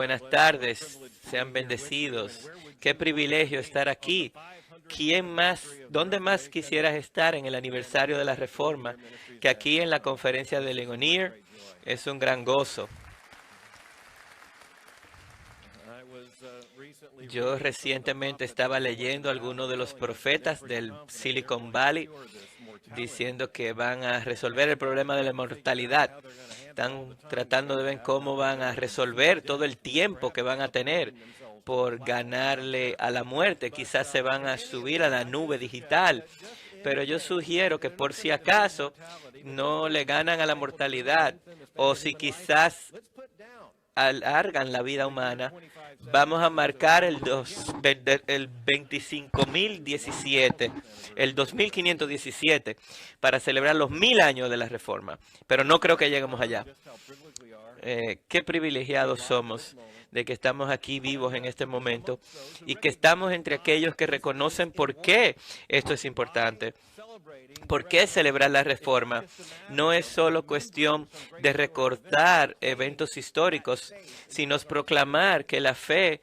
Buenas tardes, sean bendecidos. Qué privilegio estar aquí. ¿Dónde más quisieras estar en el aniversario de la Reforma que aquí en la conferencia de Ligonier? Es un gran gozo. Yo recientemente estaba leyendo algunos de los profetas del Silicon Valley diciendo que van a resolver el problema de la mortalidad. Están tratando de ver cómo van a resolver todo el tiempo que van a tener por ganarle a la muerte. Quizás se van a subir a la nube digital. Pero yo sugiero que por si acaso no le ganan a la mortalidad o si quizás alargan la vida humana, vamos a marcar el 25.017, el 2517, para celebrar los 1000 años de la Reforma. Pero no creo que lleguemos allá. Qué privilegiados somos de que estamos aquí vivos en este momento y que estamos entre aquellos que reconocen por qué esto es importante. ¿Por qué celebrar la Reforma? No es solo cuestión de recordar eventos históricos, sino proclamar que la fe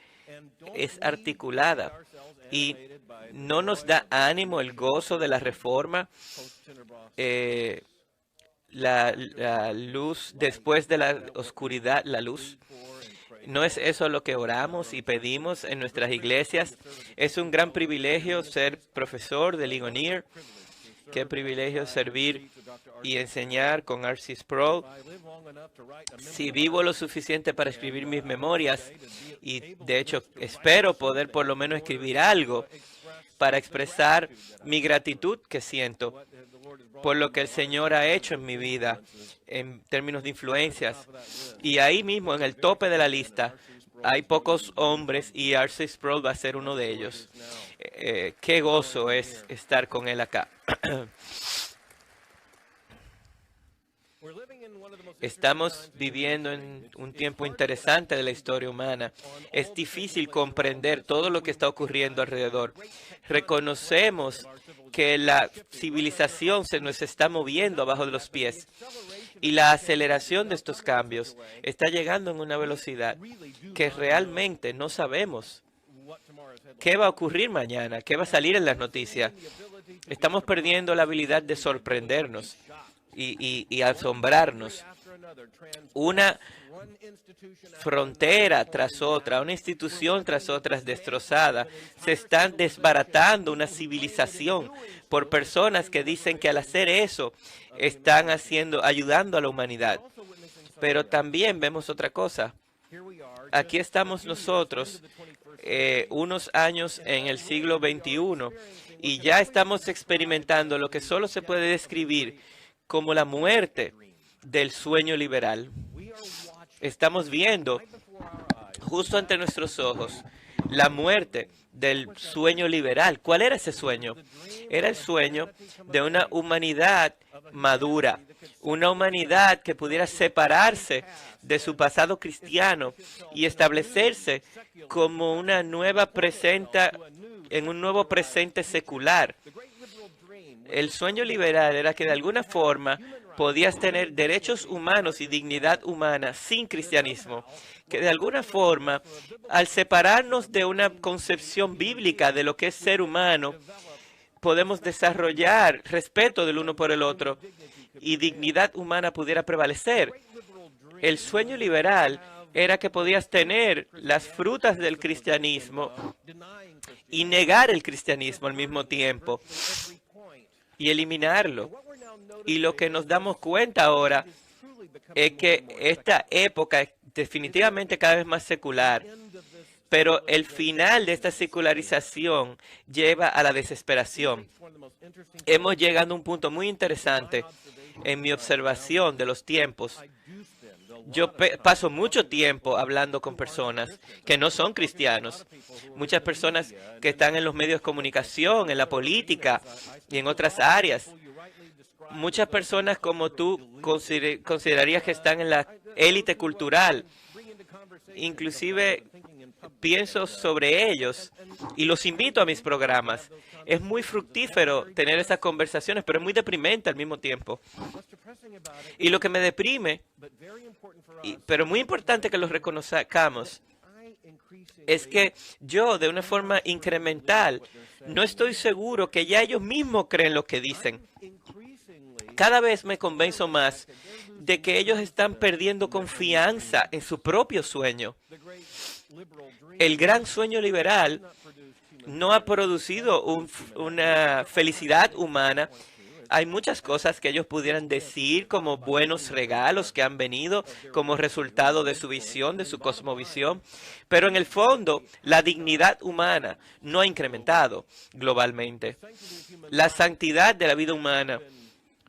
es articulada y no nos da ánimo el gozo de la Reforma, la luz después de la oscuridad, la luz. ¿No es eso lo que oramos y pedimos en nuestras iglesias? Es un gran privilegio ser profesor de Ligonier. Qué privilegio servir y enseñar con R.C. Sproul. Si vivo lo suficiente para escribir mis memorias, y de hecho espero poder por lo menos escribir algo para expresar mi gratitud que siento por lo que el Señor ha hecho en mi vida en términos de influencias. Y ahí mismo, en el tope de la lista, hay pocos hombres y R.C. Sproul va a ser uno de ellos. Qué gozo es estar con él acá. Estamos viviendo en un tiempo interesante de la historia humana. Es difícil comprender todo lo que está ocurriendo alrededor. Reconocemos que la civilización se nos está moviendo abajo de los pies y la aceleración de estos cambios está llegando en una velocidad que realmente no sabemos qué va a ocurrir mañana, qué va a salir en las noticias. Estamos perdiendo la habilidad de sorprendernos y asombrarnos. Una frontera tras otra, una institución tras otra es destrozada. Se están desbaratando una civilización por personas que dicen que al hacer eso están ayudando a la humanidad. Pero también vemos otra cosa. Aquí estamos nosotros, unos años en el siglo XXI, y ya estamos experimentando lo que solo se puede describir como la muerte del sueño liberal. Estamos viendo justo ante nuestros ojos la muerte del sueño liberal. ¿Cuál era ese sueño? Era el sueño de una humanidad madura, una humanidad que pudiera separarse de su pasado cristiano y establecerse como una nueva en un nuevo presente secular. El sueño liberal era que de alguna forma podías tener derechos humanos y dignidad humana sin cristianismo. Que de alguna forma, al separarnos de una concepción bíblica de lo que es ser humano, podemos desarrollar respeto del uno por el otro y dignidad humana pudiera prevalecer. El sueño liberal era que podías tener las frutas del cristianismo y negar el cristianismo al mismo tiempo y eliminarlo. Y lo que nos damos cuenta ahora es que esta época es definitivamente cada vez más secular, pero el final de esta secularización lleva a la desesperación. Hemos llegado a un punto muy interesante en mi observación de los tiempos. Yo paso mucho tiempo hablando con personas que no son cristianos, muchas personas que están en los medios de comunicación, en la política y en otras áreas. Muchas personas como tú considerarías que están en la élite cultural inclusive pienso sobre ellos y los invito a mis programas. Es muy fructífero tener esas conversaciones, pero es muy deprimente al mismo tiempo. Y lo que me deprime, pero muy importante que lo reconozcamos, es que yo, de una forma incremental, no estoy seguro que ya ellos mismos creen lo que dicen. Cada vez me convenzo más de que ellos están perdiendo confianza en su propio sueño. El gran sueño liberal no ha producido una felicidad humana. Hay muchas cosas que ellos pudieran decir como buenos regalos que han venido como resultado de su visión, de su cosmovisión, pero en el fondo la dignidad humana no ha incrementado globalmente. La santidad de la vida humana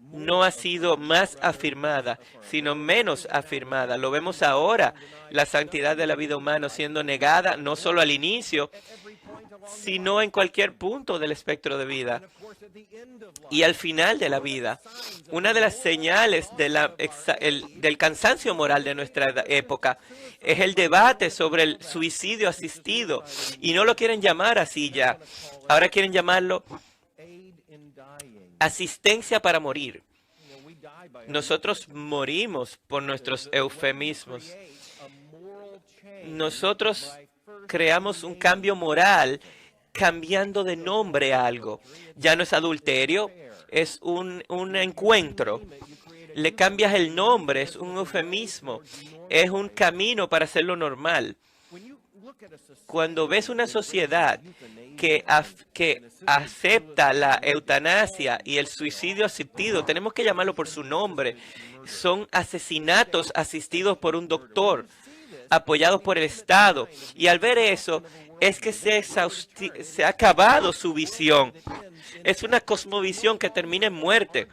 no ha sido más afirmada, sino menos afirmada. Lo vemos ahora, la santidad de la vida humana siendo negada no solo al inicio, sino en cualquier punto del espectro de vida. Y al final de la vida, una de las señales del cansancio moral de nuestra época es el debate sobre el suicidio asistido. Y no lo quieren llamar así ya. Ahora quieren llamarlo asistencia para morir. Nosotros morimos por nuestros eufemismos. Nosotros creamos un cambio moral cambiando de nombre a algo. Ya no es adulterio, es un encuentro. Le cambias el nombre, es un eufemismo, es un camino para hacerlo normal. Cuando ves una sociedad que acepta la eutanasia y el suicidio asistido, tenemos que llamarlo por su nombre. Son asesinatos asistidos por un doctor, apoyados por el Estado. Y al ver eso, es que se ha acabado su visión. Es una cosmovisión que termina en muerte.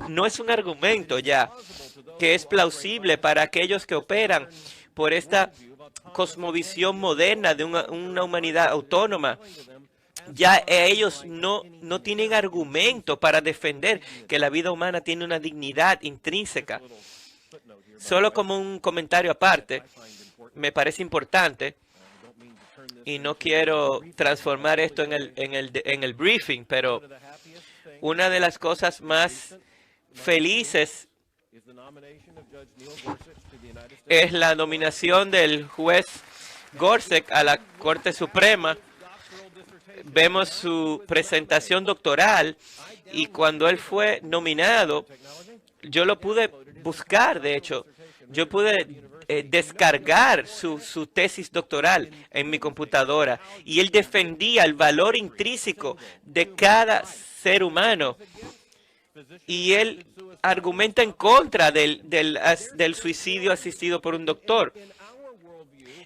No es un argumento ya que es plausible para aquellos que operan por esta cosmovisión moderna de una humanidad autónoma. Ya ellos no tienen argumento para defender que la vida humana tiene una dignidad intrínseca. Solo como un comentario aparte, me parece importante, y no quiero transformar esto en el briefing, pero una de las cosas más felices es la nominación del juez Gorsuch a la Corte Suprema. Vemos su presentación doctoral y cuando él fue nominado, yo lo pude buscar, de hecho, yo pude descargar su tesis doctoral en mi computadora y él defendía el valor intrínseco de cada ser humano y él argumenta en contra del suicidio asistido por un doctor.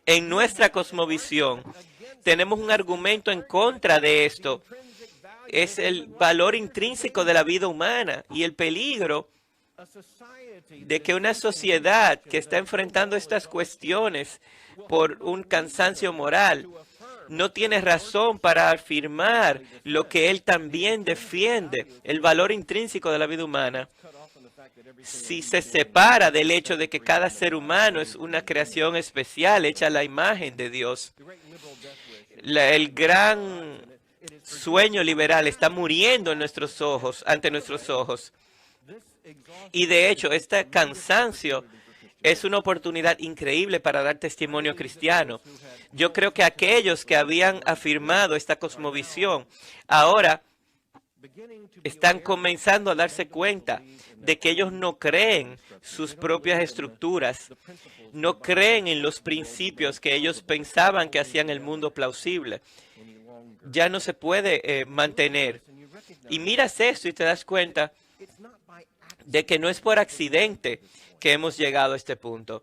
En nuestra cosmovisión tenemos un argumento en contra de esto. Es el valor intrínseco de la vida humana y el peligro de que una sociedad que está enfrentando estas cuestiones por un cansancio moral no tiene razón para afirmar lo que él también defiende, el valor intrínseco de la vida humana. Si se separa del hecho de que cada ser humano es una creación especial hecha a la imagen de Dios, el gran sueño liberal está muriendo en nuestros ojos, ante nuestros ojos. Y de hecho, este cansancio es una oportunidad increíble para dar testimonio cristiano. Yo creo que aquellos que habían afirmado esta cosmovisión ahora están comenzando a darse cuenta de que ellos no creen sus propias estructuras, no creen en los principios que ellos pensaban que hacían el mundo plausible. Ya no se puede mantener. Y miras esto y te das cuenta de que no es por accidente que hemos llegado a este punto.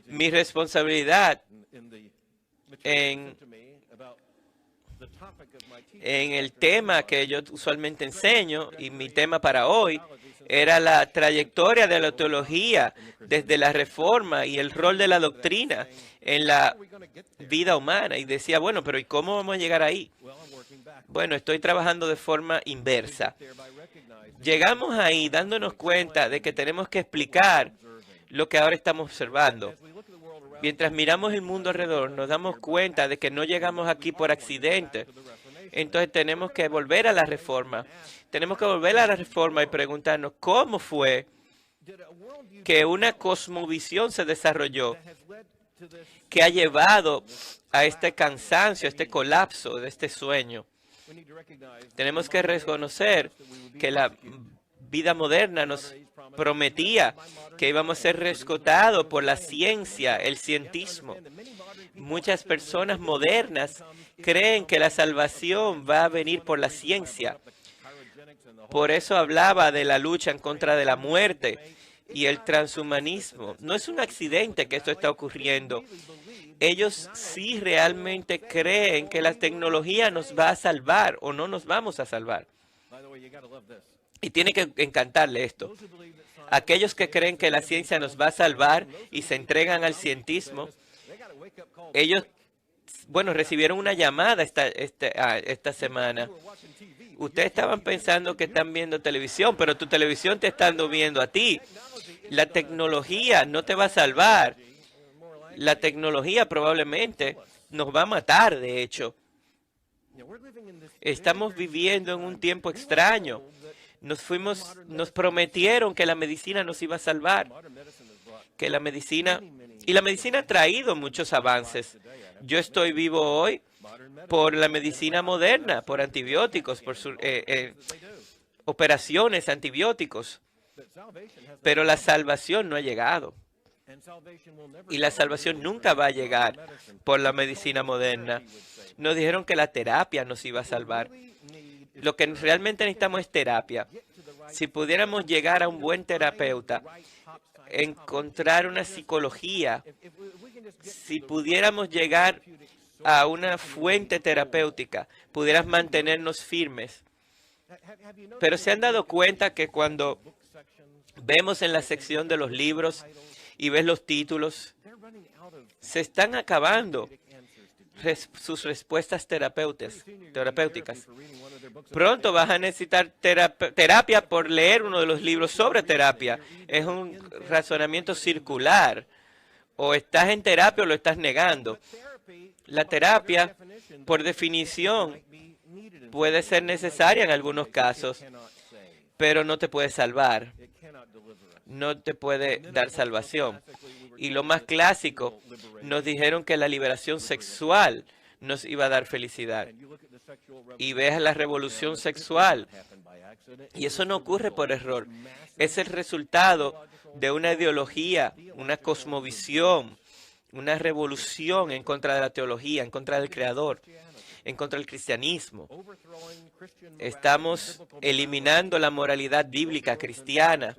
Mi responsabilidad en el tema que yo usualmente enseño, y mi tema para hoy, era la trayectoria de la teología desde la Reforma y el rol de la doctrina en la vida humana. Y decía, bueno, pero ¿y cómo vamos a llegar ahí? Bueno, estoy trabajando de forma inversa. Llegamos ahí dándonos cuenta de que tenemos que explicar lo que ahora estamos observando. Mientras miramos el mundo alrededor, nos damos cuenta de que no llegamos aquí por accidente. Entonces tenemos que volver a la reforma. Tenemos que volver a la reforma y preguntarnos cómo fue que una cosmovisión se desarrolló que ha llevado a este cansancio, a este colapso de este sueño. Tenemos que reconocer que la vida moderna nos prometía que íbamos a ser rescatados por la ciencia, el cientismo. Muchas personas modernas creen que la salvación va a venir por la ciencia. Por eso hablaba de la lucha en contra de la muerte y el transhumanismo. No es un accidente que esto está ocurriendo. Ellos sí realmente creen que la tecnología nos va a salvar o no nos vamos a salvar. Y tiene que encantarle esto. Aquellos que creen que la ciencia nos va a salvar y se entregan al cientismo, ellos, bueno, recibieron una llamada esta semana. Ustedes estaban pensando que están viendo televisión, pero tu televisión te está viendo a ti. La tecnología no te va a salvar. La tecnología probablemente nos va a matar, de hecho. Estamos viviendo en un tiempo extraño. Nos prometieron que la medicina nos iba a salvar. Que la medicina ha traído muchos avances. Yo estoy vivo hoy por la medicina moderna, por antibióticos, por operaciones antibióticos. Pero la salvación no ha llegado. Y la salvación nunca va a llegar por la medicina moderna. Nos dijeron que la terapia nos iba a salvar. Lo que realmente necesitamos es terapia. Si pudiéramos llegar a un buen terapeuta, encontrar una psicología, si pudiéramos llegar a una fuente terapéutica, pudieras mantenernos firmes. Pero se han dado cuenta que cuando vemos en la sección de los libros y ves los títulos, se están acabando sus respuestas terapéuticas. Pronto vas a necesitar terapia por leer uno de los libros sobre terapia. Es un razonamiento circular. O estás en terapia o lo estás negando. La terapia, por definición, puede ser necesaria en algunos casos, pero no te puede salvar. No te puede dar salvación. Y lo más clásico, nos dijeron que la liberación sexual nos iba a dar felicidad. Y ves la revolución sexual. Y eso no ocurre por error. Es el resultado de una ideología, una cosmovisión, una revolución en contra de la teología, en contra del Creador, en contra del cristianismo. Estamos eliminando la moralidad bíblica cristiana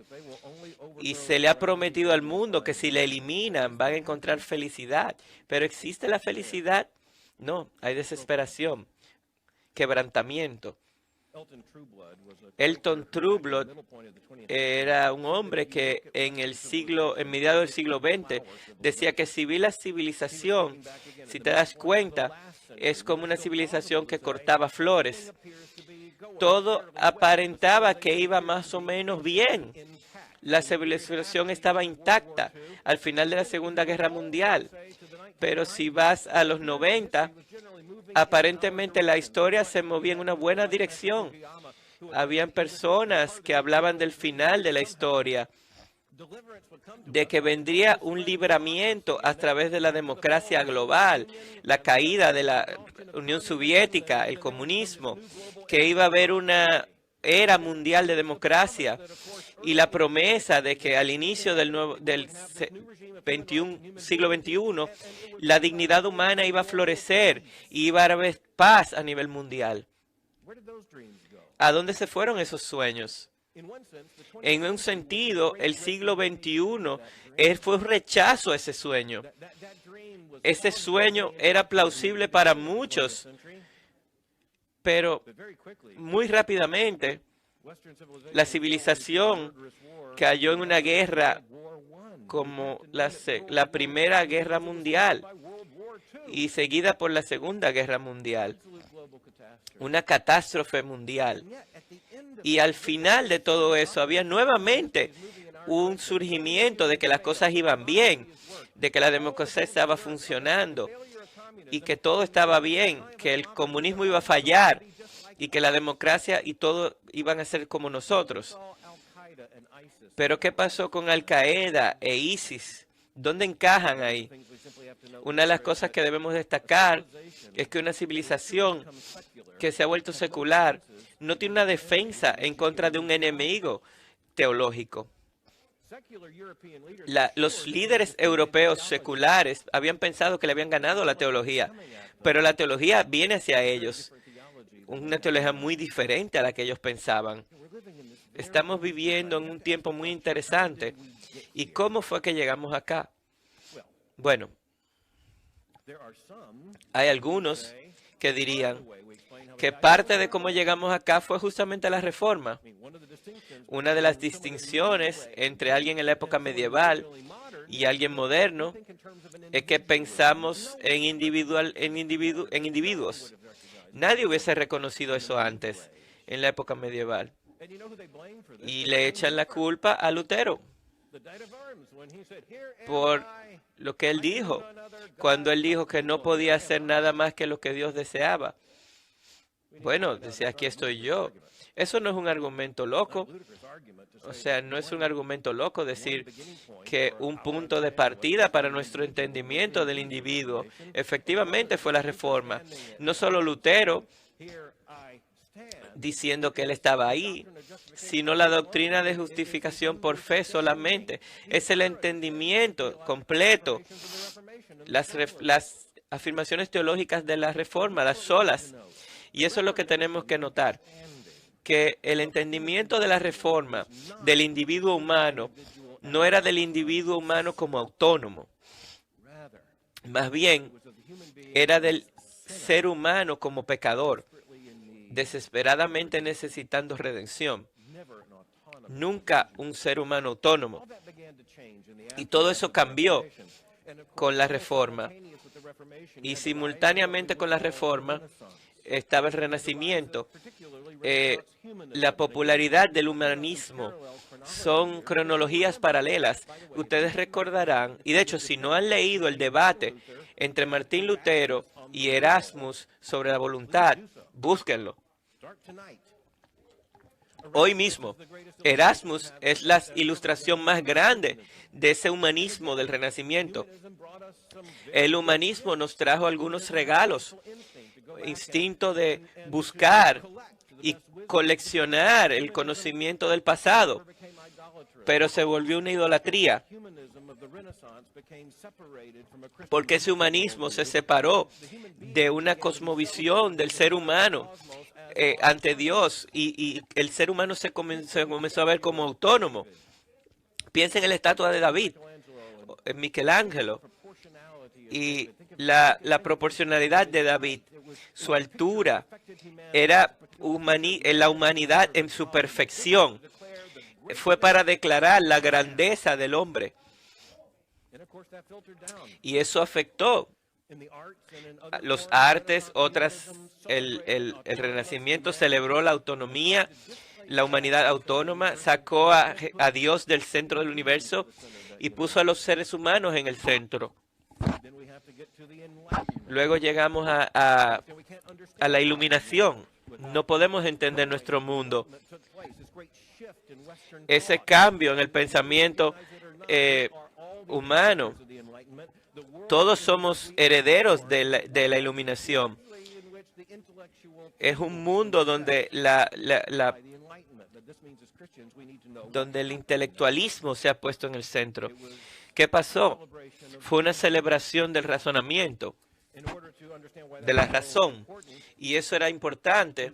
y se le ha prometido al mundo que si la eliminan van a encontrar felicidad. ¿Pero existe la felicidad? No, hay desesperación, quebrantamiento. Elton Trueblood era un hombre que en mediados del siglo XX decía que la civilización, si te das cuenta, es como una civilización que cortaba flores. Todo aparentaba que iba más o menos bien. La civilización estaba intacta al final de la Segunda Guerra Mundial. Pero si vas a los 90, aparentemente la historia se movía en una buena dirección. Habían personas que hablaban del final de la historia, de que vendría un libramiento a través de la democracia global, la caída de la Unión Soviética, el comunismo, que iba a haber una era mundial de democracia y la promesa de que al inicio del siglo XXI la dignidad humana iba a florecer y iba a haber paz a nivel mundial. ¿A dónde se fueron esos sueños? En un sentido, el siglo XXI fue un rechazo a ese sueño. Ese sueño era plausible para muchos, pero muy rápidamente la civilización cayó en una guerra como la Primera Guerra Mundial y seguida por la Segunda Guerra Mundial. Una catástrofe mundial. Y al final de todo eso había nuevamente un surgimiento de que las cosas iban bien, de que la democracia estaba funcionando y que todo estaba bien, que el comunismo iba a fallar y que la democracia y todo iban a ser como nosotros. Pero ¿qué pasó con Al-Qaeda e ISIS? ¿Dónde encajan ahí? Una de las cosas que debemos destacar es que una civilización que se ha vuelto secular no tiene una defensa en contra de un enemigo teológico. Los líderes europeos seculares habían pensado que le habían ganado la teología, pero la teología viene hacia ellos. Una teología muy diferente a la que ellos pensaban. Estamos viviendo en un tiempo muy interesante. ¿Y cómo fue que llegamos acá? Bueno, hay algunos que dirían que parte de cómo llegamos acá fue justamente la reforma. Una de las distinciones entre alguien en la época medieval y alguien moderno es que pensamos en individuos. Nadie hubiese reconocido eso antes, en la época medieval. Y le echan la culpa a Lutero por lo que él dijo, cuando él dijo que no podía hacer nada más que lo que Dios deseaba. Bueno, decía, aquí estoy yo. Eso no es un argumento loco. O sea, no es un argumento loco decir que un punto de partida para nuestro entendimiento del individuo efectivamente fue la reforma. No solo Lutero diciendo que él estaba ahí, sino la doctrina de justificación por fe solamente. Es el entendimiento completo, las afirmaciones teológicas de la reforma, las solas. Y eso es lo que tenemos que notar, que el entendimiento de la reforma del individuo humano no era del individuo humano como autónomo. Más bien, era del ser humano como pecador, desesperadamente necesitando redención. Nunca un ser humano autónomo. Y todo eso cambió con la reforma. Y simultáneamente con la reforma estaba el Renacimiento. La popularidad del humanismo son cronologías paralelas. Ustedes recordarán, y de hecho si no han leído el debate entre Martín Lutero y Erasmus sobre la voluntad, búsquenlo. Hoy mismo, Erasmus es la ilustración más grande de ese humanismo del Renacimiento. El humanismo nos trajo algunos regalos, instinto de buscar y coleccionar el conocimiento del pasado, pero se volvió una idolatría, porque ese humanismo se separó de una cosmovisión del ser humano ante Dios y el ser humano se comenzó a ver como autónomo. Piensen en la estatua de David, en Michelangelo, y la proporcionalidad de David, su altura, era la humanidad en su perfección. Fue para declarar la grandeza del hombre. Y eso afectó los artes, el Renacimiento celebró la autonomía, la humanidad autónoma, sacó a Dios del centro del universo y puso a los seres humanos en el centro. Luego llegamos a la iluminación. No podemos entender nuestro mundo. Ese cambio en el pensamiento humano. Todos somos herederos de la iluminación. Es un mundo donde donde el intelectualismo se ha puesto en el centro. ¿Qué pasó? Fue una celebración del razonamiento, de la razón. Y eso era importante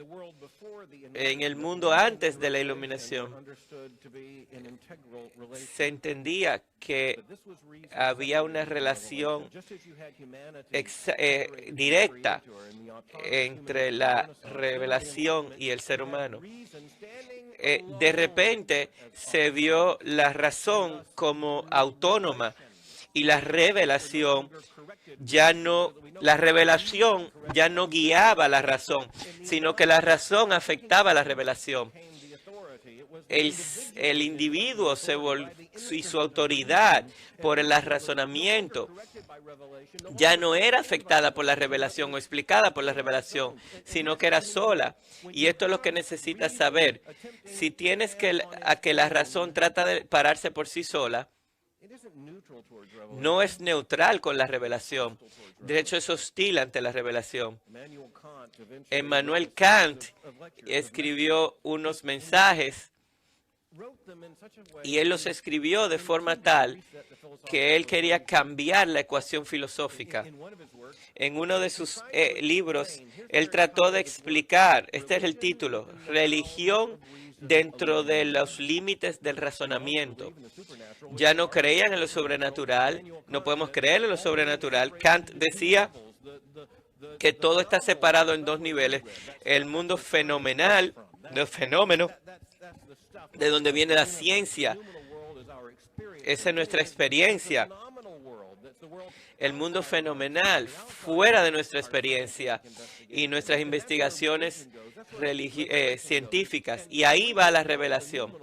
en el mundo antes de la iluminación. Se entendía que había una relación directa entre la revelación y el ser humano. De repente se vio la razón como autónoma y la revelación ya no guiaba la razón, sino que la razón afectaba la revelación. el individuo y su autoridad por el razonamiento ya no era afectada por la revelación o explicada por la revelación, sino que era sola. Y esto es lo que necesitas saber. Si tienes a que la razón trata de pararse por sí sola, no es neutral con la revelación. De hecho, es hostil ante la revelación. Immanuel Kant escribió unos mensajes y él los escribió de forma tal que él quería cambiar la ecuación filosófica. En uno de sus libros, él trató de explicar, este es el título, Religión dentro de los límites del razonamiento. Ya no creían en lo sobrenatural, no podemos creer en lo sobrenatural. Kant decía que todo está separado en dos niveles. El mundo fenomenal, los fenómenos, de donde viene la ciencia. Esa es nuestra experiencia. El mundo fenomenal, fuera de nuestra experiencia y nuestras investigaciones científicas. Y ahí va la revelación.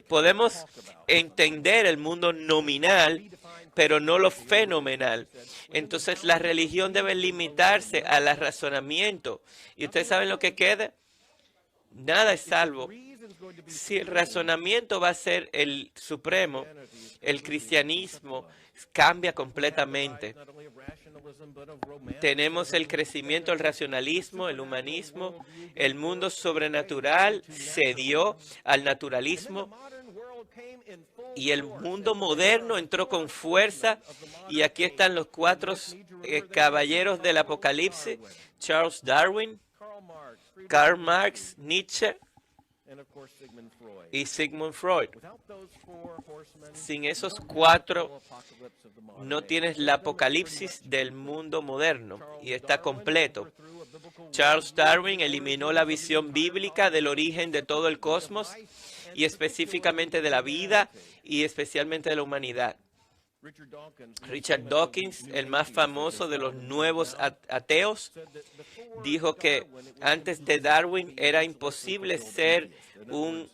Podemos entender el mundo nominal, pero no lo fenomenal. Entonces la religión debe limitarse al razonamiento. ¿Y ustedes saben lo que queda? Nada es salvo. Si el razonamiento va a ser el supremo, el cristianismo cambia completamente. Tenemos el crecimiento del racionalismo, el humanismo, el mundo sobrenatural cedió al naturalismo y el mundo moderno entró con fuerza. Y aquí están los cuatro caballeros del Apocalipsis: Charles Darwin, Karl Marx, Nietzsche y Sigmund Freud. Sin esos cuatro no tienes el apocalipsis del mundo moderno y está completo. Charles Darwin eliminó la visión bíblica del origen de todo el cosmos y específicamente de la vida y especialmente de la humanidad. Richard Dawkins, el más famoso de los nuevos ateos, dijo que antes de Darwin era imposible ser un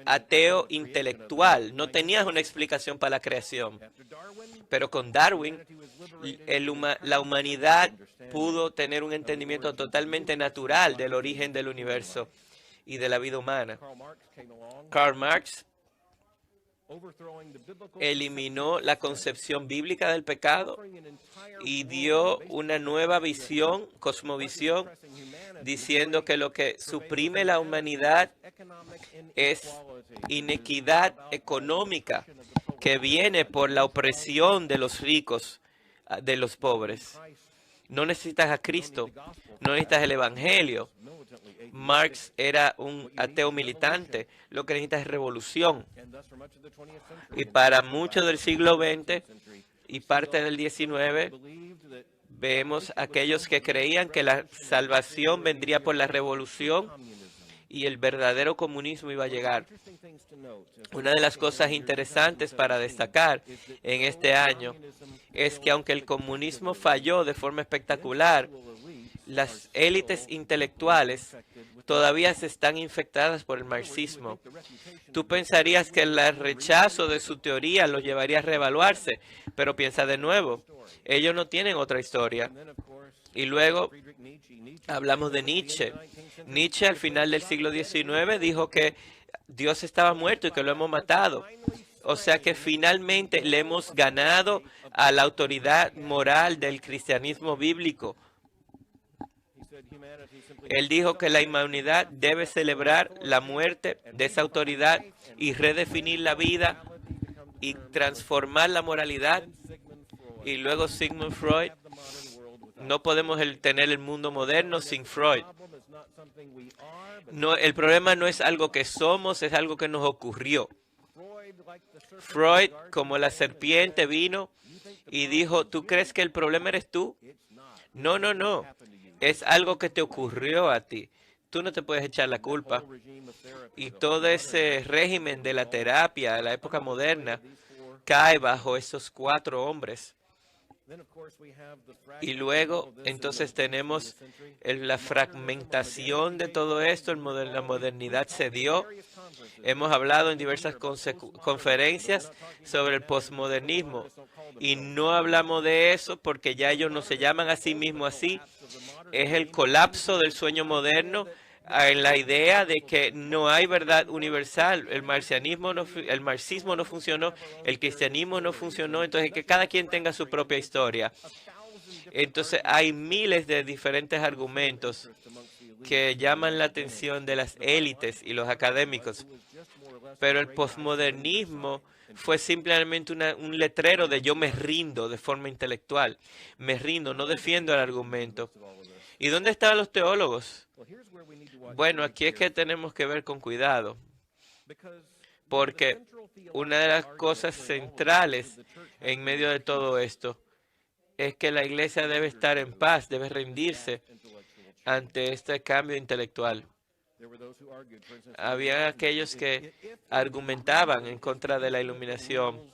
ateo intelectual. No tenías una explicación para la creación. Pero con Darwin, la humanidad pudo tener un entendimiento totalmente natural del origen del universo y de la vida humana. Karl Marx eliminó la concepción bíblica del pecado y dio una nueva visión, cosmovisión, diciendo que lo que suprime la humanidad es inequidad económica que viene por la opresión de los ricos, de los pobres. No necesitas a Cristo, no necesitas el Evangelio. Marx era un ateo militante, lo que necesita es revolución. Y para mucho del siglo XX y parte del XIX, vemos aquellos que creían que la salvación vendría por la revolución y el verdadero comunismo iba a llegar. Una de las cosas interesantes para destacar en este año es que aunque el comunismo falló de forma espectacular, las élites intelectuales todavía se están infectadas por el marxismo. Tú pensarías que el rechazo de su teoría los llevaría a reevaluarse, pero piensa de nuevo, ellos no tienen otra historia. Y luego hablamos de Nietzsche. Nietzsche al final del siglo XIX dijo que Dios estaba muerto y que lo hemos matado. O sea que finalmente le hemos ganado a la autoridad moral del cristianismo bíblico. Él dijo que la humanidad debe celebrar la muerte de esa autoridad y redefinir la vida y transformar la moralidad. Y luego Sigmund Freud, no podemos tener el mundo moderno sin Freud. No, el problema no es algo que somos, es algo que nos ocurrió. Freud, como la serpiente, vino y dijo, ¿tú crees que el problema eres tú? No, no, no. Es algo que te ocurrió a ti. Tú no te puedes echar la culpa. Y todo ese régimen de la terapia de la época moderna cae bajo esos cuatro hombres. Y luego, entonces, tenemos la fragmentación de todo esto. La modernidad se dio. Hemos hablado en diversas conferencias sobre el posmodernismo. Y no hablamos de eso porque ya ellos no se llaman a sí mismos así. Es el colapso del sueño moderno en la idea de que no hay verdad universal. El marxismo no funcionó, el cristianismo no funcionó, entonces que cada quien tenga su propia historia. Entonces hay miles de diferentes argumentos que llaman la atención de las élites y los académicos, pero el posmodernismo fue simplemente un letrero de yo me rindo de forma intelectual, me rindo, no defiendo el argumento. ¿Y dónde estaban los teólogos? Bueno, aquí es que tenemos que ver con cuidado, porque una de las cosas centrales en medio de todo esto es que la iglesia debe estar en paz, debe rendirse ante este cambio intelectual. Había aquellos que argumentaban en contra de la iluminación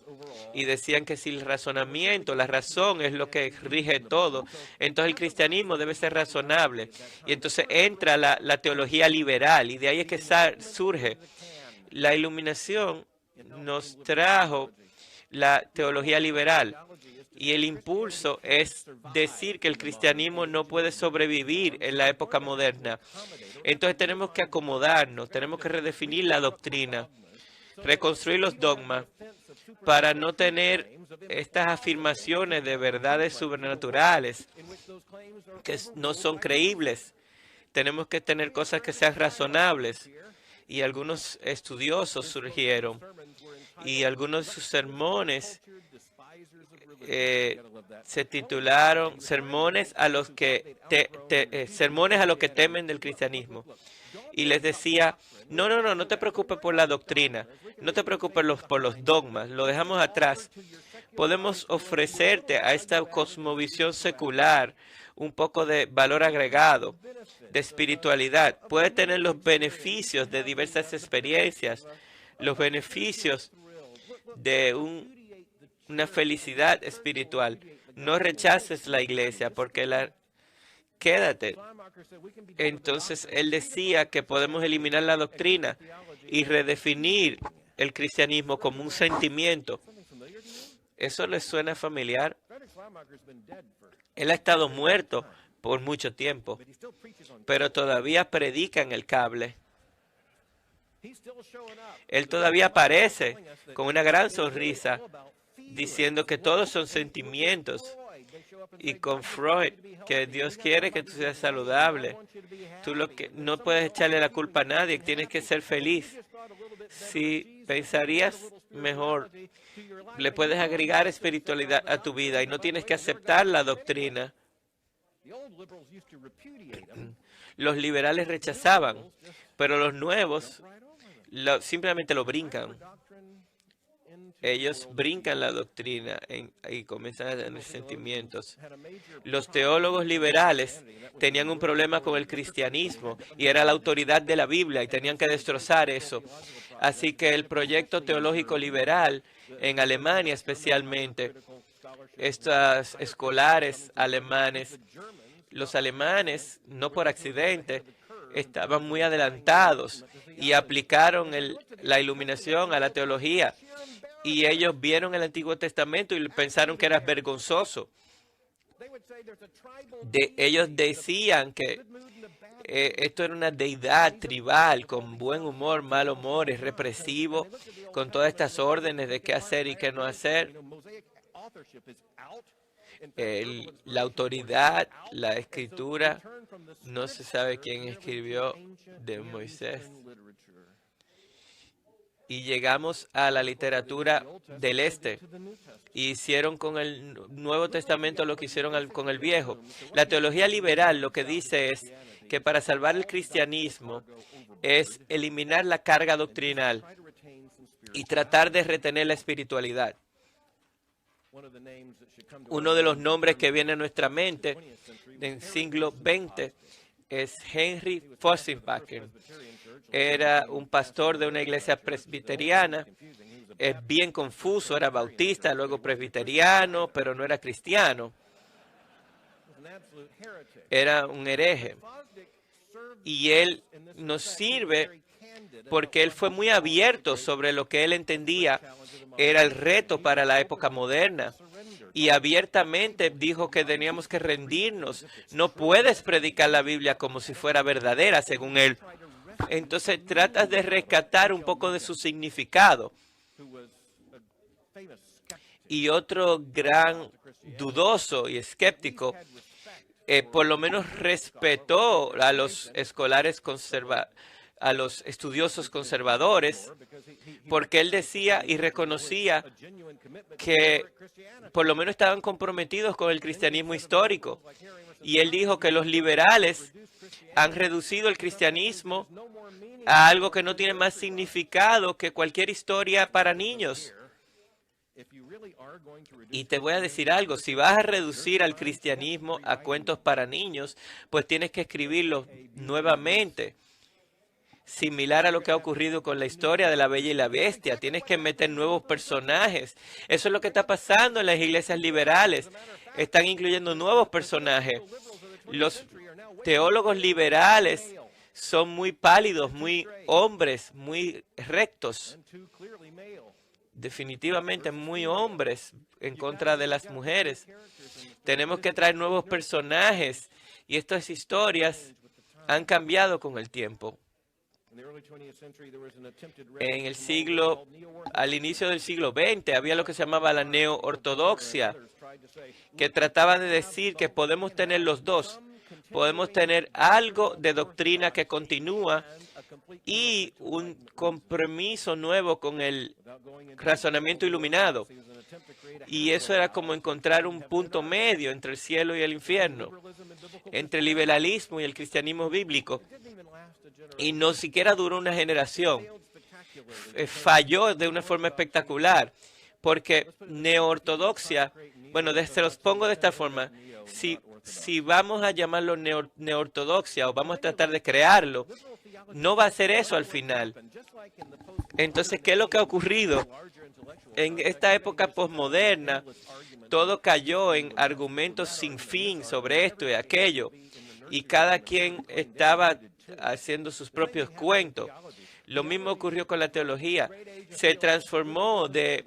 y decían que si el razonamiento, la razón es lo que rige todo, entonces el cristianismo debe ser razonable. Y entonces entra la teología liberal y de ahí es que surge. La iluminación nos trajo la teología liberal. Y el impulso es decir que el cristianismo no puede sobrevivir en la época moderna. Entonces tenemos que acomodarnos, tenemos que redefinir la doctrina, reconstruir los dogmas para no tener estas afirmaciones de verdades sobrenaturales que no son creíbles. Tenemos que tener cosas que sean razonables. Y algunos estudiosos surgieron y algunos de sus sermones se titularon sermones a los que temen del cristianismo. Y les decía, no te preocupes por la doctrina, no te preocupes por los dogmas, lo dejamos atrás. Podemos ofrecerte a esta cosmovisión secular un poco de valor agregado, de espiritualidad. Puede tener los beneficios de diversas experiencias, los beneficios de una felicidad espiritual. No rechaces la iglesia porque quédate. Entonces él decía que podemos eliminar la doctrina y redefinir el cristianismo como un sentimiento. ¿Eso les suena familiar? Él ha estado muerto por mucho tiempo, pero todavía predica en el cable. Él todavía aparece con una gran sonrisa diciendo que todos son sentimientos. Y con Freud, que Dios quiere que tú seas saludable. Tú no puedes echarle la culpa a nadie, tienes que ser feliz. Si pensarías mejor, le puedes agregar espiritualidad a tu vida y no tienes que aceptar la doctrina. Los liberales rechazaban, pero los nuevos simplemente lo brincan. Ellos brincan la doctrina y comienzan a tener sentimientos. Los teólogos liberales tenían un problema con el cristianismo y era la autoridad de la Biblia y tenían que destrozar eso. Así que el proyecto teológico liberal en Alemania especialmente, estos escolares alemanes, los alemanes, no por accidente, estaban muy adelantados y aplicaron la iluminación a la teología. Y ellos vieron el Antiguo Testamento y pensaron que era vergonzoso. Ellos decían que esto era una deidad tribal con buen humor, mal humor, es represivo, con todas estas órdenes de qué hacer y qué no hacer. La autoridad, la escritura, no se sabe quién escribió de Moisés. Y llegamos a la literatura del Este. Y hicieron con el Nuevo Testamento lo que hicieron con el Viejo. La teología liberal lo que dice es que para salvar el cristianismo es eliminar la carga doctrinal y tratar de retener la espiritualidad. Uno de los nombres que viene a nuestra mente en el siglo XX es Henry Fossenbacher. Era un pastor de una iglesia presbiteriana es bien confuso, era bautista, luego presbiteriano, pero no era cristiano, era un hereje. Y él nos sirve porque él fue muy abierto sobre lo que él entendía era el reto para la época moderna. Y abiertamente dijo que teníamos que rendirnos. No puedes predicar la Biblia como si fuera verdadera, según él. Entonces tratas de rescatar un poco de su significado. Y otro gran dudoso y escéptico, por lo menos respetó a los escolares a los estudiosos conservadores, porque él decía y reconocía que por lo menos estaban comprometidos con el cristianismo histórico. Y él dijo que los liberales han reducido el cristianismo a algo que no tiene más significado que cualquier historia para niños. Y te voy a decir algo, si vas a reducir al cristianismo a cuentos para niños, pues tienes que escribirlos nuevamente, similar a lo que ha ocurrido con la historia de la Bella y la Bestia. Tienes que meter nuevos personajes. Eso es lo que está pasando en las iglesias liberales. Están incluyendo nuevos personajes. Los teólogos liberales son muy pálidos, muy hombres, muy rectos. Definitivamente muy hombres en contra de las mujeres. Tenemos que traer nuevos personajes y estas historias han cambiado con el tiempo. Al inicio del siglo XX, había lo que se llamaba la neo-ortodoxia, que trataba de decir que podemos tener los dos. Podemos tener algo de doctrina que continúa y un compromiso nuevo con el razonamiento iluminado. Y eso era como encontrar un punto medio entre el cielo y el infierno, entre el liberalismo y el cristianismo bíblico. Y no siquiera duró una generación. Falló de una forma espectacular, porque neoortodoxia, bueno, se los pongo de esta forma, si vamos a llamarlo neoortodoxia o vamos a tratar de crearlo, no va a ser eso al final. Entonces, ¿qué es lo que ha ocurrido? En esta época posmoderna, todo cayó en argumentos sin fin sobre esto y aquello, y cada quien estaba haciendo sus propios cuentos. Lo mismo ocurrió con la teología. Se transformó de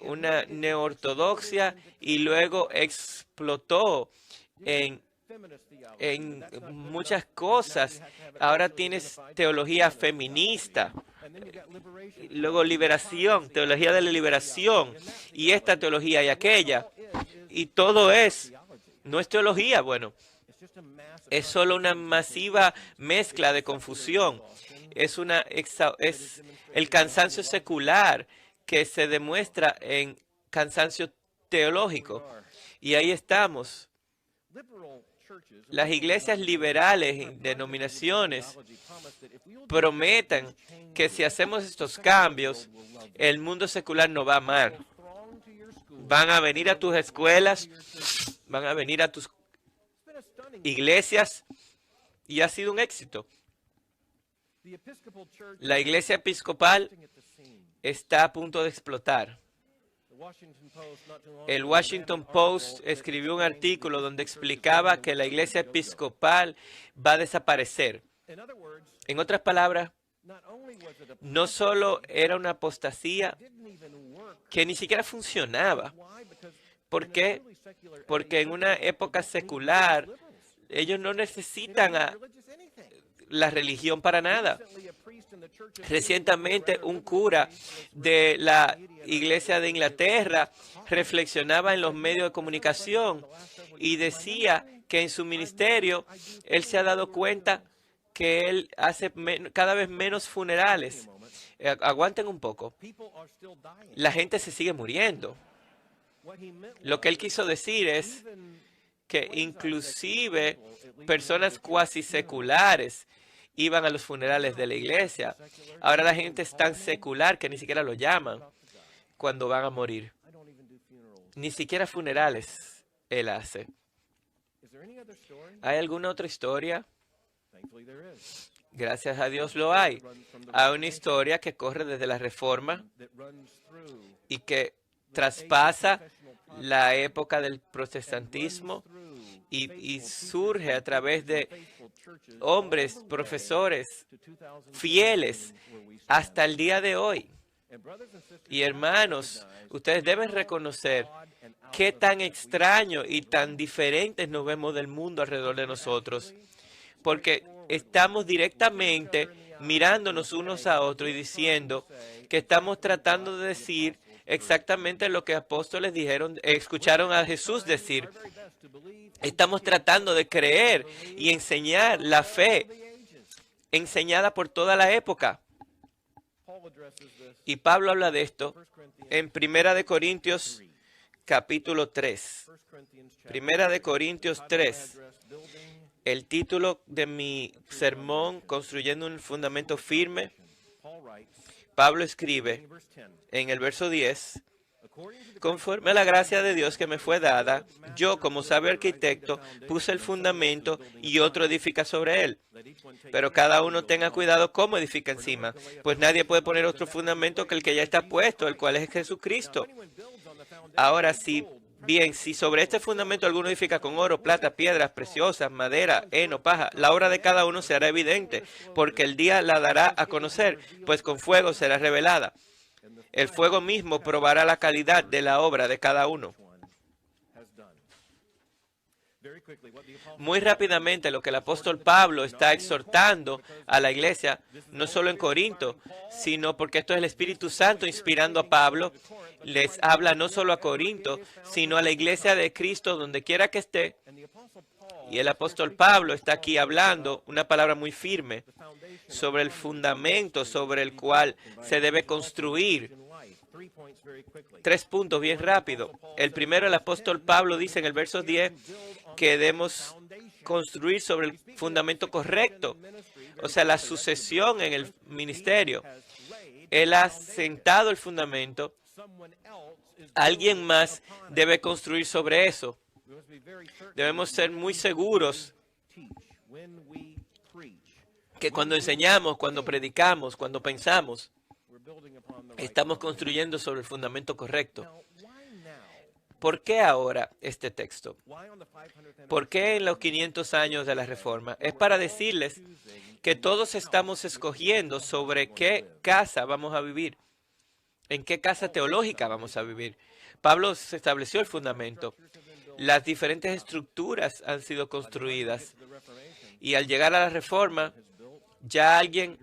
una neortodoxia y luego explotó en muchas cosas. Ahora tienes teología feminista, luego liberación, teología de la liberación, y esta teología y aquella. Y todo no es teología, bueno. Es solo una masiva mezcla de confusión. Es el cansancio secular que se demuestra en cansancio teológico. Y ahí estamos. Las iglesias liberales y denominaciones prometen que si hacemos estos cambios, el mundo secular no va a amar. Van a venir a tus escuelas, van a venir a tus iglesias, y ha sido un éxito. La iglesia episcopal está a punto de explotar. El Washington Post escribió un artículo donde explicaba que la iglesia episcopal va a desaparecer. En otras palabras, no solo era una apostasía que ni siquiera funcionaba. ¿Por qué? Porque en una época secular, ellos no necesitan a la religión para nada. Recientemente, un cura de la Iglesia de Inglaterra reflexionaba en los medios de comunicación y decía que en su ministerio él se ha dado cuenta que él hace cada vez menos funerales. Aguanten un poco. La gente se sigue muriendo. Lo que él quiso decir es que inclusive personas cuasi seculares iban a los funerales de la iglesia. Ahora la gente es tan secular que ni siquiera lo llaman cuando van a morir. Ni siquiera funerales él hace. ¿Hay alguna otra historia? Gracias a Dios lo hay. Hay una historia que corre desde la Reforma y que traspasa la época del protestantismo y surge a través de hombres, profesores fieles hasta el día de hoy. Y hermanos, ustedes deben reconocer qué tan extraño y tan diferentes nos vemos del mundo alrededor de nosotros, porque estamos directamente mirándonos unos a otros y diciendo que estamos tratando de decir exactamente lo que apóstoles dijeron, escucharon a Jesús decir. Estamos tratando de creer y enseñar la fe enseñada por toda la época. Y Pablo habla de esto en Primera de Corintios capítulo 3. Primera de Corintios 3. El título de mi sermón, Construyendo un fundamento firme, Pablo escribe en el verso 10, conforme a la gracia de Dios que me fue dada, yo como sabio arquitecto puse el fundamento y otro edifica sobre él. Pero cada uno tenga cuidado cómo edifica encima, pues nadie puede poner otro fundamento que el que ya está puesto, el cual es Jesucristo. Ahora sí. Bien, si sobre este fundamento alguno edifica con oro, plata, piedras preciosas, madera, heno, paja, la obra de cada uno se hará evidente, porque el día la dará a conocer, pues con fuego será revelada. El fuego mismo probará la calidad de la obra de cada uno. Muy rápidamente, lo que el apóstol Pablo está exhortando a la iglesia, no solo en Corinto, sino porque esto es el Espíritu Santo inspirando a Pablo, les habla no solo a Corinto, sino a la iglesia de Cristo donde quiera que esté. Y el apóstol Pablo está aquí hablando una palabra muy firme sobre el fundamento sobre el cual se debe construir. 3 puntos bien rápido. El primero, el apóstol Pablo dice en el verso 10 que debemos construir sobre el fundamento correcto, o sea, la sucesión en el ministerio. Él ha sentado el fundamento, alguien más debe construir sobre eso. Debemos ser muy seguros que cuando enseñamos, cuando predicamos, cuando pensamos, estamos construyendo sobre el fundamento correcto. ¿Por qué ahora este texto? ¿Por qué en los 500 años de la Reforma? Es para decirles que todos estamos escogiendo sobre qué casa vamos a vivir, en qué casa teológica vamos a vivir. Pablo se estableció el fundamento. Las diferentes estructuras han sido construidas. Y al llegar a la Reforma, ya alguien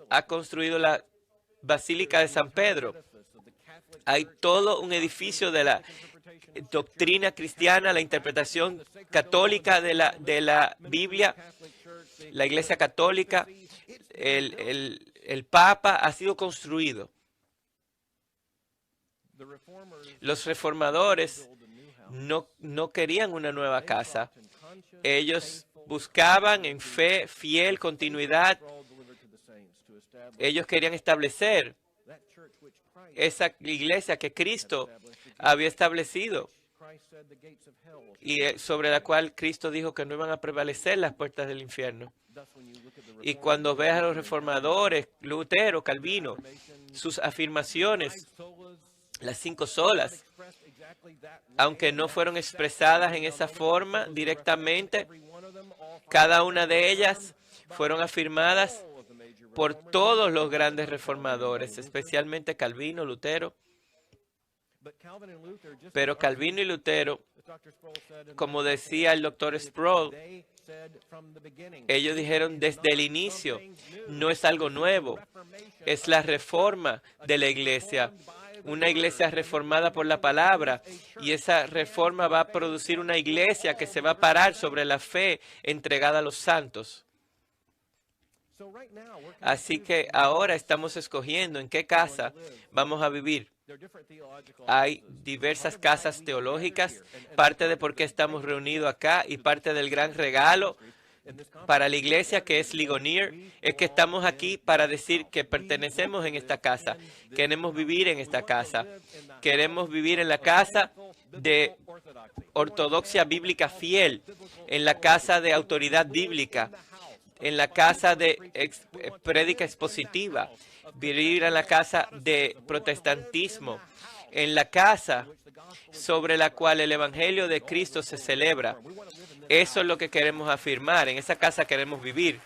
ha construido la Basílica de San Pedro. Hay todo un edificio de la doctrina cristiana, la interpretación católica de la Biblia, la Iglesia Católica, el Papa ha sido construido. Los reformadores no querían una nueva casa. Ellos buscaban en fe, fiel, continuidad. Ellos querían establecer esa iglesia que Cristo había establecido y sobre la cual Cristo dijo que no iban a prevalecer las puertas del infierno. Y cuando ves a los reformadores, Lutero, Calvino, sus afirmaciones, las 5 solas, aunque no fueron expresadas en esa forma directamente, cada una de ellas fueron afirmadas por todos los grandes reformadores, especialmente Calvino, Lutero. Pero Calvino y Lutero, como decía el doctor Sproul, ellos dijeron desde el inicio, no es algo nuevo, es la reforma de la iglesia, una iglesia reformada por la palabra, y esa reforma va a producir una iglesia que se va a parar sobre la fe entregada a los santos. Así que ahora estamos escogiendo en qué casa vamos a vivir. Hay diversas casas teológicas, parte de por qué estamos reunidos acá y parte del gran regalo para la iglesia que es Ligonier, es que estamos aquí para decir que pertenecemos en esta casa, queremos vivir en esta casa, queremos vivir en la casa de ortodoxia bíblica fiel, en la casa de autoridad bíblica, en la casa de prédica expositiva, vivir en la casa de protestantismo, en la casa sobre la cual el Evangelio de Cristo se celebra. Eso es lo que queremos afirmar, en esa casa queremos vivir.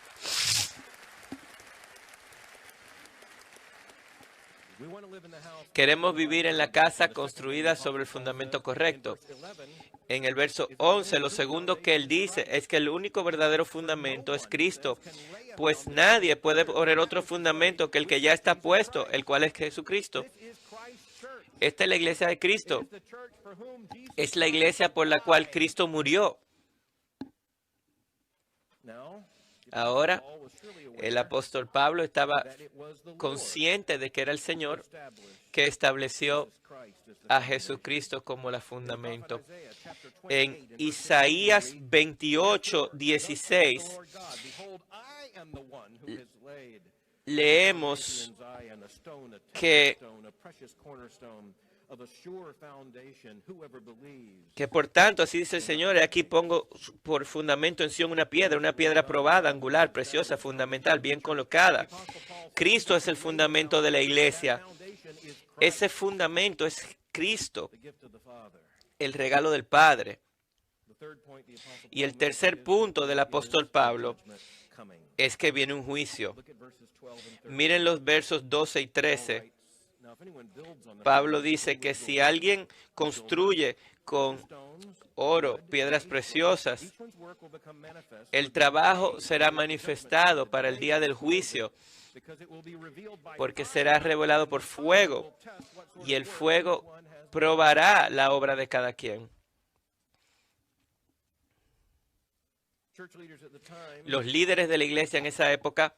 Queremos vivir en la casa construida sobre el fundamento correcto. En el verso 11, lo segundo que él dice es que el único verdadero fundamento es Cristo, pues nadie puede poner otro fundamento que el que ya está puesto, el cual es Jesucristo. Esta es la iglesia de Cristo. Es la iglesia por la cual Cristo murió. Ahora, el apóstol Pablo estaba consciente de que era el Señor que estableció a Jesucristo como el fundamento. En Isaías 28:16 leemos que por tanto, así dice el Señor, aquí pongo por fundamento en Sión una piedra probada, angular, preciosa, fundamental, bien colocada. Cristo es el fundamento de la iglesia. Ese fundamento es Cristo, el regalo del Padre. Y el tercer punto del apóstol Pablo es que viene un juicio. Miren los versos 12 y 13. Pablo dice que si alguien construye con oro, piedras preciosas, el trabajo será manifestado para el día del juicio, porque será revelado por fuego, y el fuego probará la obra de cada quien. Los líderes de la iglesia en esa época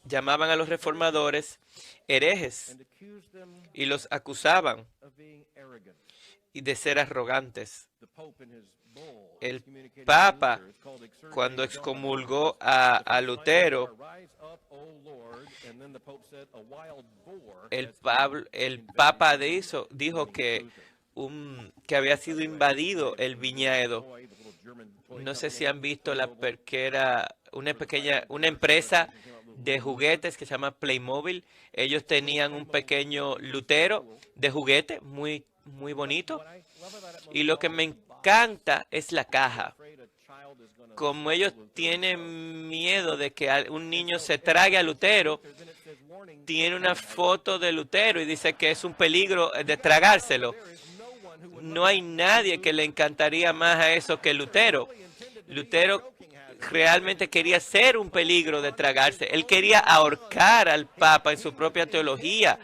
llamaban a los reformadores herejes y los acusaban de ser arrogantes. El Papa, cuando excomulgó a Lutero, el Papa dijo que había sido invadido el viñedo. No sé si han visto que era una empresa de juguetes que se llama Playmobil. Ellos tenían un pequeño Lutero de juguete muy, muy bonito. Y lo que me encanta es la caja. Como ellos tienen miedo de que un niño se trague a Lutero, tiene una foto de Lutero y dice que es un peligro de tragárselo. No hay nadie que le encantaría más a eso que Lutero. Lutero realmente quería ser un peligro de tragarse. Él quería ahorcar al Papa en su propia teología.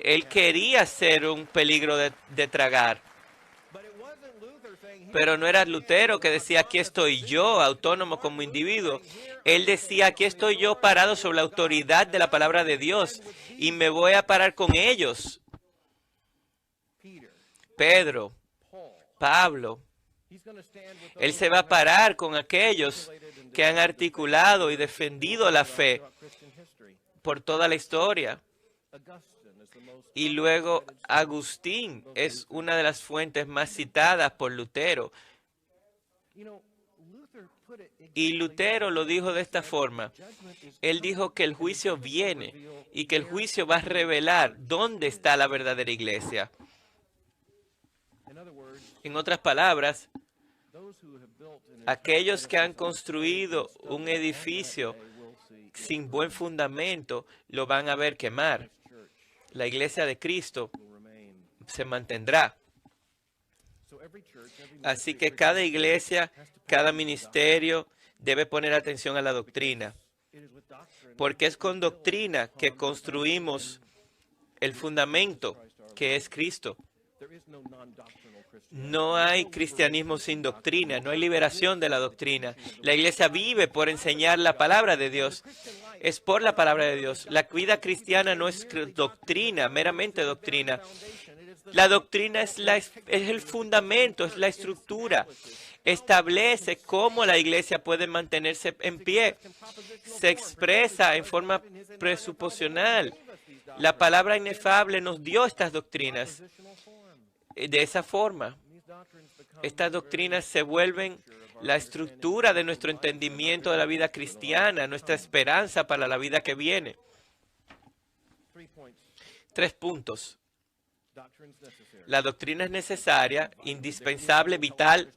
Él quería ser un peligro de tragar. Pero no era Lutero que decía, aquí estoy yo, autónomo como individuo. Él decía, aquí estoy yo parado sobre la autoridad de la palabra de Dios y me voy a parar con ellos. Pedro, Pablo, él se va a parar con aquellos que han articulado y defendido la fe por toda la historia. Y luego Agustín es una de las fuentes más citadas por Lutero. Y Lutero lo dijo de esta forma. Él dijo que el juicio viene y que el juicio va a revelar dónde está la verdadera iglesia. En otras palabras, aquellos que han construido un edificio sin buen fundamento lo van a ver quemar. La iglesia de Cristo se mantendrá. Así que cada iglesia, cada ministerio debe poner atención a la doctrina. Porque es con doctrina que construimos el fundamento que es Cristo. No hay cristianismo sin doctrina, no hay liberación de la doctrina. La iglesia vive por enseñar la palabra de Dios. Es por la palabra de Dios. La vida cristiana no es doctrina, meramente doctrina. La doctrina es el fundamento, es la estructura. Establece cómo la iglesia puede mantenerse en pie. Se expresa en forma presuposicional. La palabra inefable nos dio estas doctrinas de esa forma. Estas doctrinas se vuelven la estructura de nuestro entendimiento de la vida cristiana, nuestra esperanza para la vida que viene. 3 puntos. La doctrina es necesaria, indispensable, vital.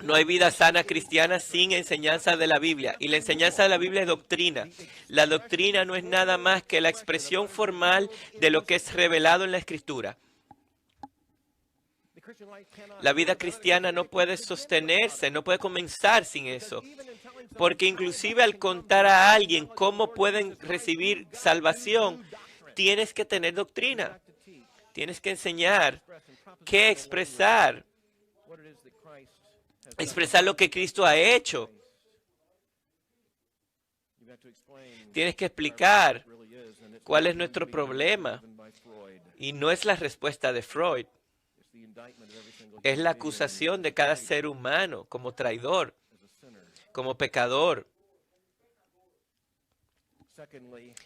No hay vida sana cristiana sin enseñanza de la Biblia. Y la enseñanza de la Biblia es doctrina. La doctrina no es nada más que la expresión formal de lo que es revelado en la Escritura. La vida cristiana no puede sostenerse, no puede comenzar sin eso. Porque inclusive al contar a alguien cómo pueden recibir salvación, tienes que tener doctrina. Tienes que enseñar qué expresar. Expresar lo que Cristo ha hecho. Tienes que explicar cuál es nuestro problema. Y no es la respuesta de Freud. Es la acusación de cada ser humano como traidor, como pecador.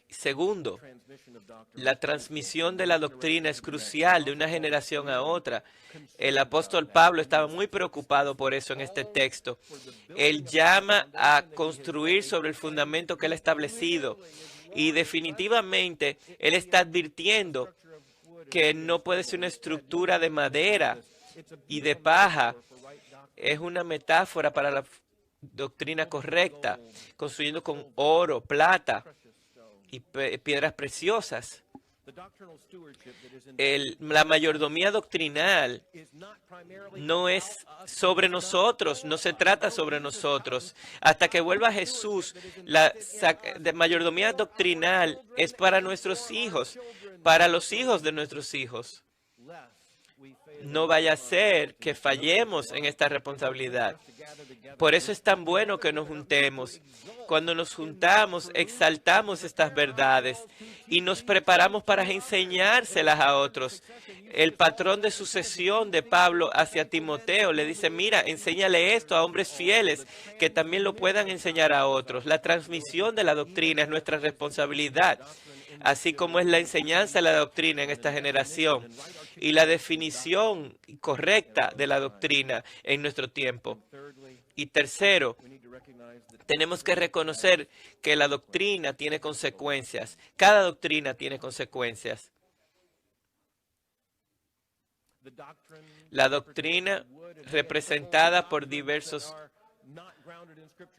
Segundo, la transmisión de la doctrina es crucial de una generación a otra. El apóstol Pablo estaba muy preocupado por eso en este texto. Él llama a construir sobre el fundamento que él ha establecido. Y definitivamente él está advirtiendo que no puede ser una estructura de madera y de paja. Es una metáfora para la doctrina correcta, construyendo con oro, plata y piedras preciosas. La mayordomía doctrinal no es sobre nosotros, no se trata sobre nosotros. Hasta que vuelva Jesús, la mayordomía doctrinal es para nuestros hijos, para los hijos de nuestros hijos. No vaya a ser que fallemos en esta responsabilidad. Por eso es tan bueno que nos juntemos. Cuando nos juntamos, exaltamos estas verdades y nos preparamos para enseñárselas a otros. El patrón de sucesión de Pablo hacia Timoteo le dice, mira, enséñale esto a hombres fieles que también lo puedan enseñar a otros. La transmisión de la doctrina es nuestra responsabilidad, así como es la enseñanza de la doctrina en esta generación y la definición correcta de la doctrina en nuestro tiempo. Y tercero, tenemos que reconocer que la doctrina tiene consecuencias. Cada doctrina tiene consecuencias. La doctrina representada por diversos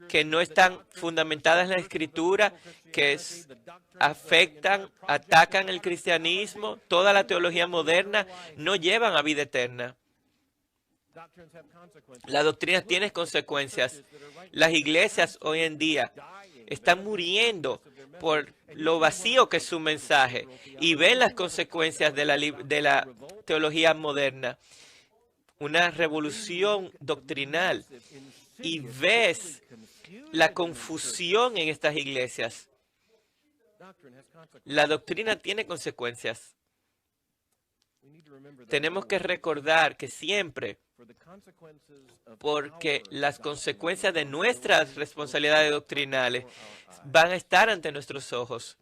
que no están fundamentadas en la Escritura, que afectan, atacan el cristianismo, toda la teología moderna, no llevan a vida eterna. La doctrina tiene consecuencias. Las iglesias hoy en día están muriendo por lo vacío que es su mensaje y ven las consecuencias de la teología moderna. Una revolución doctrinal. Y ves la confusión en estas iglesias. La doctrina tiene consecuencias. Tenemos que recordar que siempre, porque las consecuencias de nuestras responsabilidades doctrinales van a estar ante nuestros ojos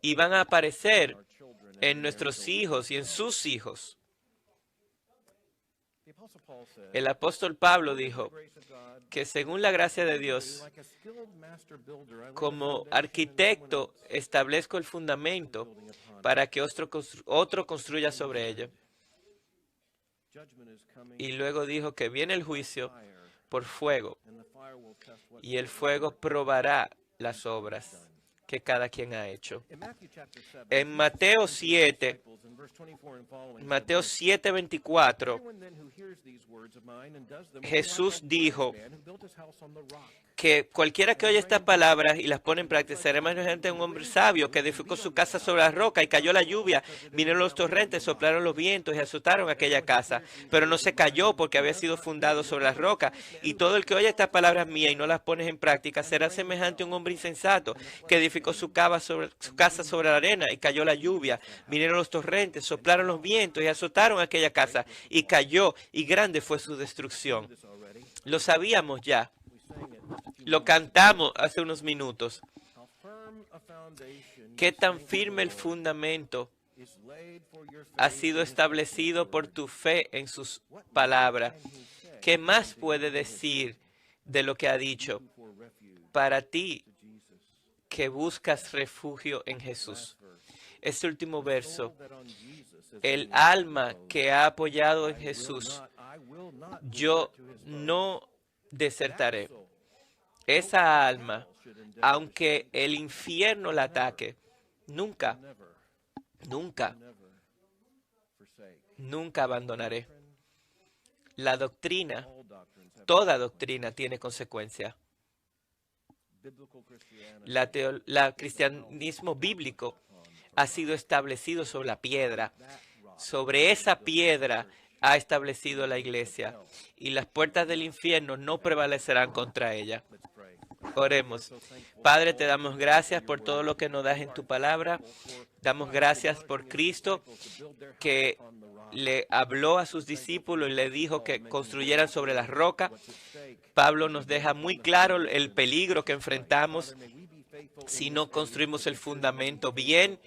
y van a aparecer en nuestros hijos y en sus hijos. El apóstol Pablo dijo que según la gracia de Dios, como arquitecto establezco el fundamento para que otro construya sobre ello. Y luego dijo que viene el juicio por fuego y el fuego probará las obras que cada quien ha hecho. En Mateo 7:24, Jesús dijo que cualquiera que oye estas palabras y las pone en práctica será más semejante a un hombre sabio que edificó su casa sobre la roca y cayó la lluvia, vinieron los torrentes, soplaron los vientos y azotaron aquella casa, pero no se cayó porque había sido fundado sobre la roca. Y todo el que oye estas palabras mías y no las pone en práctica será semejante a un hombre insensato que edificó su casa sobre la arena y cayó la lluvia, vinieron los torrentes, soplaron los vientos y azotaron aquella casa y cayó y grande fue su destrucción. Lo sabíamos ya. Lo cantamos hace unos minutos. Qué tan firme el fundamento ha sido establecido por tu fe en sus palabras. ¿Qué más puede decir de lo que ha dicho para ti que buscas refugio en Jesús? Este último verso, el alma que ha apoyado en Jesús, yo no desertaré. Esa alma, aunque el infierno la ataque, nunca, nunca, nunca abandonaré. La doctrina, toda doctrina tiene consecuencias. El cristianismo bíblico ha sido establecido sobre la piedra. Sobre esa piedra ha establecido la iglesia y las puertas del infierno no prevalecerán contra ella. Oremos. Padre, te damos gracias por todo lo que nos das en tu palabra. Damos gracias por Cristo que le habló a sus discípulos y le dijo que construyeran sobre la roca. Pablo nos deja muy claro el peligro que enfrentamos si no construimos el fundamento bien.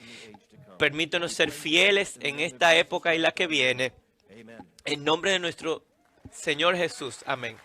Permítanos ser fieles en esta época y la que viene. En nombre de nuestro Señor Jesús. Amén.